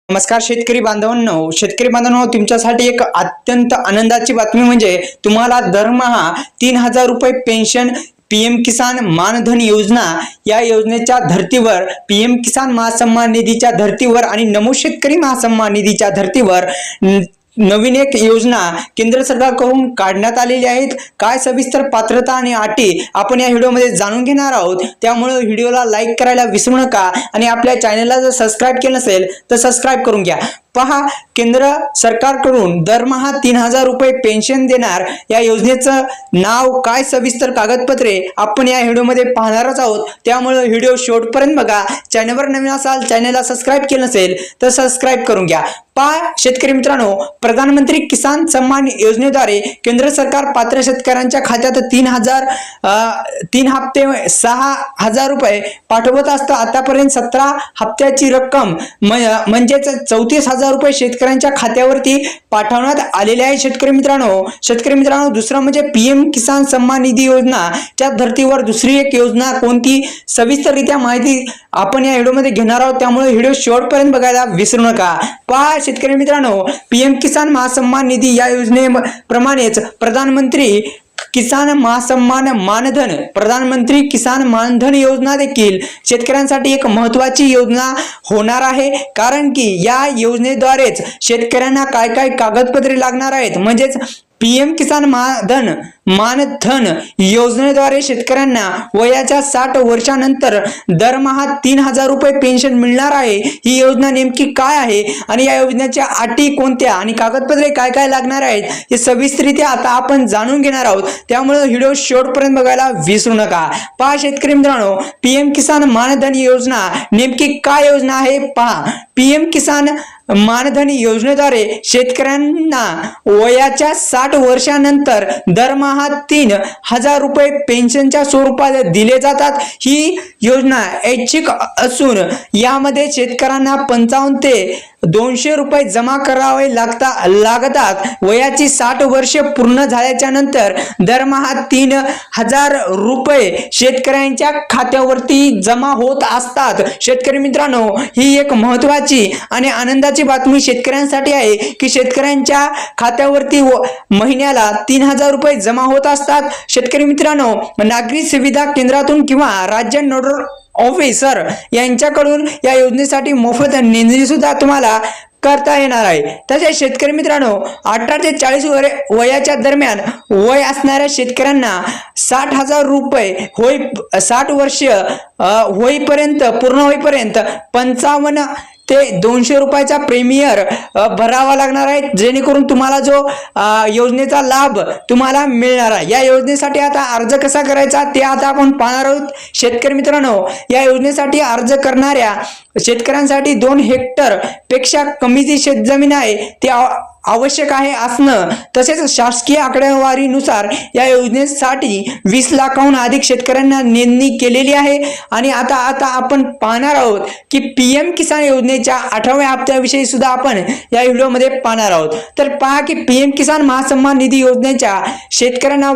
नमस्कार शेतकरी बांधवांनो तुमच्यासाठी एक अत्यंत आनंदाची बातमी म्हणजे तुम्हाला दरमहा 3000 रुपये पेन्शन पीएम किसान मानधन योजना या योजनेच्या धर्तीवर पीएम किसान महासन्मान निधीच्या धर्तीवर आणि नमो शेतकरी महासन्मान निधीच्या धर्तीवर नवीन एक योजना केंद्र सरकारकडून काढण्यात आलेली आहेत। काय सविस्तर पात्रता आणि अटी आपण या व्हिडिओमध्ये जाणून घेणार आहोत, त्यामुळे व्हिडिओला लाईक करायला विसरू नका आणि आपल्या चॅनलला जर सबस्क्राइब केलं नसेल तर सबस्क्राइब करून घ्या। पहा, केंद्र सरकारकडून दरमहा 3000 रुपये पेन्शन देणार या योजनेचं नाव काय, सविस्तर कागदपत्रे आपण या व्हिडिओमध्ये पाहणारच आहोत, त्यामुळे व्हिडिओ शेवटपर्यंत बघा। चॅनलवर नवीन असाल, चॅनलला सबस्क्राइब केलं नसेल तर सबस्क्राइब करून घ्या। पहा शेतकरी मित्रांनो, प्रधानमंत्री किसान सन्मान योजनेद्वारे केंद्र सरकार पात्र शेतकऱ्यांच्या खात्यात 3 हप्ते 6000 रुपये पाठवत असतं। आतापर्यंत 17 हप्त्याची रक्कम म्हणजेच 34,000 रुपये शेतकऱ्यांच्या खात्यावरती पाठवण्यात आलेले आहे। शेतकरी मित्रांनो दुसरं म्हणजे पीएम किसान सन्मान निधी योजना त्या धर्तीवर दुसरी एक योजना कोणती, सविस्तररित्या माहिती आपण या व्हिडिओमध्ये घेणार आहोत, त्यामुळे व्हिडिओ शेवटपर्यंत बघायला विसरू नका। पहा शेतकरी मित्रांनो, पीएम किसान महासन्मान निधी या योजनेप्रमाणेच प्रधानमंत्री किसान मानधन योजना देखील शेतकऱ्यांसाठी एक महत्त्वाची योजना होणार आहे, कारण की या योजनेद्वारेच शेतकऱ्यांना काय काय कागदपत्रे लागणार आहेत। म्हणजेच पीएम किसान मानधन योजनेद्वारे शेतकऱ्यांना वयाच्या 60 वर्षानंतर दरमहा 3000 रुपये पेन्शन मिळणार आहे। ही योजना नेमकी काय आहे आणि या योजनेच्या अटी कोणत्या आणि कागदपत्रे काय काय लागणार आहेत हे सविस्तररित्या आता आपण जाणून घेणार आहोत, त्यामुळे व्हिडिओ शेवटपर्यंत बघायला विसरू नका। पहा शेतकरी मित्रांनो, पीएम किसान मानधन योजना नेमकी काय योजना आहे पहा। पीएम किसान मानधन योजनेद्वारे शेतकऱ्यांना वयाच्या 60 वर्षानंतर दरमहा 3000 रुपये पेन्शनच्या स्वरूपात दिले जातात। ही योजना ऐच्छिक असून यामध्ये शेतकऱ्यांना 55 ते 200 रुपये जमा करावे लागतात। वयाची 60 वर्ष पूर्ण झाल्याच्या नंतर दरमहा 3000 रुपये शेतकऱ्यांच्या खात्यावरती जमा होत असतात। शेतकरी मित्रांनो, ही एक महत्त्वाची आणि आनंदाची बातमी शेतकऱ्यांसाठी आहे की शेतकऱ्यांच्या खात्यावरती महिन्याला 3000 रुपये जमा होत असतात। शेतकरी मित्रांनो, नागरी सुविधा केंद्रातून किंवा राज्य नोडल ऑफिसर यांच्याकडून या योजनेसाठी मोफत नोंदणी सुद्धा तुम्हाला करता येणार आहे। तसेच शेतकरी मित्रांनो, 18 ते 40 वयाच्या दरम्यान वय असणाऱ्या शेतकऱ्यांना 60,000 रुपये 60 वर्ष पूर्ण होईपर्यंत 55 ते 200 रुपयाचा प्रीमियर भरावा लागणार आहे, जेणेकरून तुम्हाला जो योजनेचा लाभ तुम्हाला मिळणार आहे। या योजनेसाठी आता अर्ज कसा करायचा ते आता आपण पाहणार आहोत। शेतकरी मित्रांनो, या योजनेसाठी अर्ज करणाऱ्या शेतकऱ्यांसाठी 2 हेक्टर पेक्षा कमी जी शेतजमीन आहे ते आवश्यक आहे असणं, तसेच शासकीय आकडेवारीनुसार या योजनेसाठी 20 लाखाहून अधिक शेतकऱ्यांना नोंदणी केलेली आहे। आणि आता आपण पाहणार आहोत की पीएम किसान योजनेच्या 8व्या हप्त्याविषयी सुद्धा आपण या व्हिडिओमध्ये पाहणार आहोत। तर पहा की पीएम किसान महासन्मान निधी योजनेच्या शेतकऱ्यांना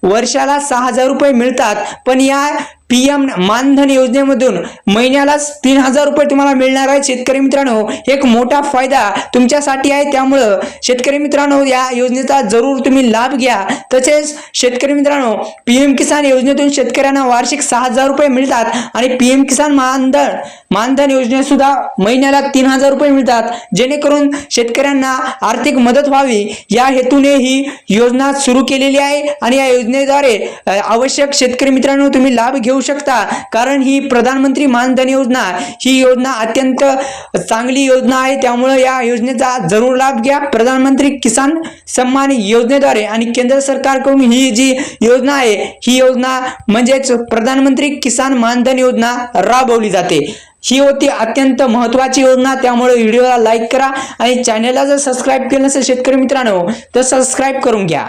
वर्षाला 6000 रुपये मिळतात, पण या पीएम मानधन योजनेमधून महिन्याला 3000 रुपये तुम्हाला मिळणार आहे। शेतकरी मित्रांनो, एक मोठा फायदा तुमच्यासाठी आहे, त्यामुळं शेतकरी मित्रांनो या योजनेचा जरूर तुम्ही लाभ घ्या। तसेच शेतकरी मित्रांनो, पीएम किसान योजनेतून शेतकऱ्यांना वार्षिक 6000 रुपये मिळतात आणि पीएम किसान मानधन योजनेत सुद्धा महिन्याला 3000 रुपये मिळतात, जेणेकरून शेतकऱ्यांना आर्थिक मदत व्हावी या हेतूने ही योजना सुरू केलेली आहे। आणि या योजनेद्वारे आवश्यक शेतकरी मित्रांनो तुम्ही लाभ घेऊ शकता, कारण ही प्रधानमंत्री मानधन योजना ही योजना अत्यंत चांगली योजना आहे, त्यामुळे या योजनेचा जरूर लाभ घ्या। प्रधानमंत्री किसान सन्मान योजनेद्वारे आणि केंद्र सरकारकडून ही जी योजना आहे ही योजना म्हणजेच प्रधानमंत्री किसान मानधन योजना राबवली जाते। ही होती अत्यंत महत्त्वाची योजना, त्यामुळे व्हिडिओला लाईक करा आणि चॅनलला जर सबस्क्राइब केलं नसेल शेतकरी मित्रांनो तर सबस्क्राइब करून घ्या।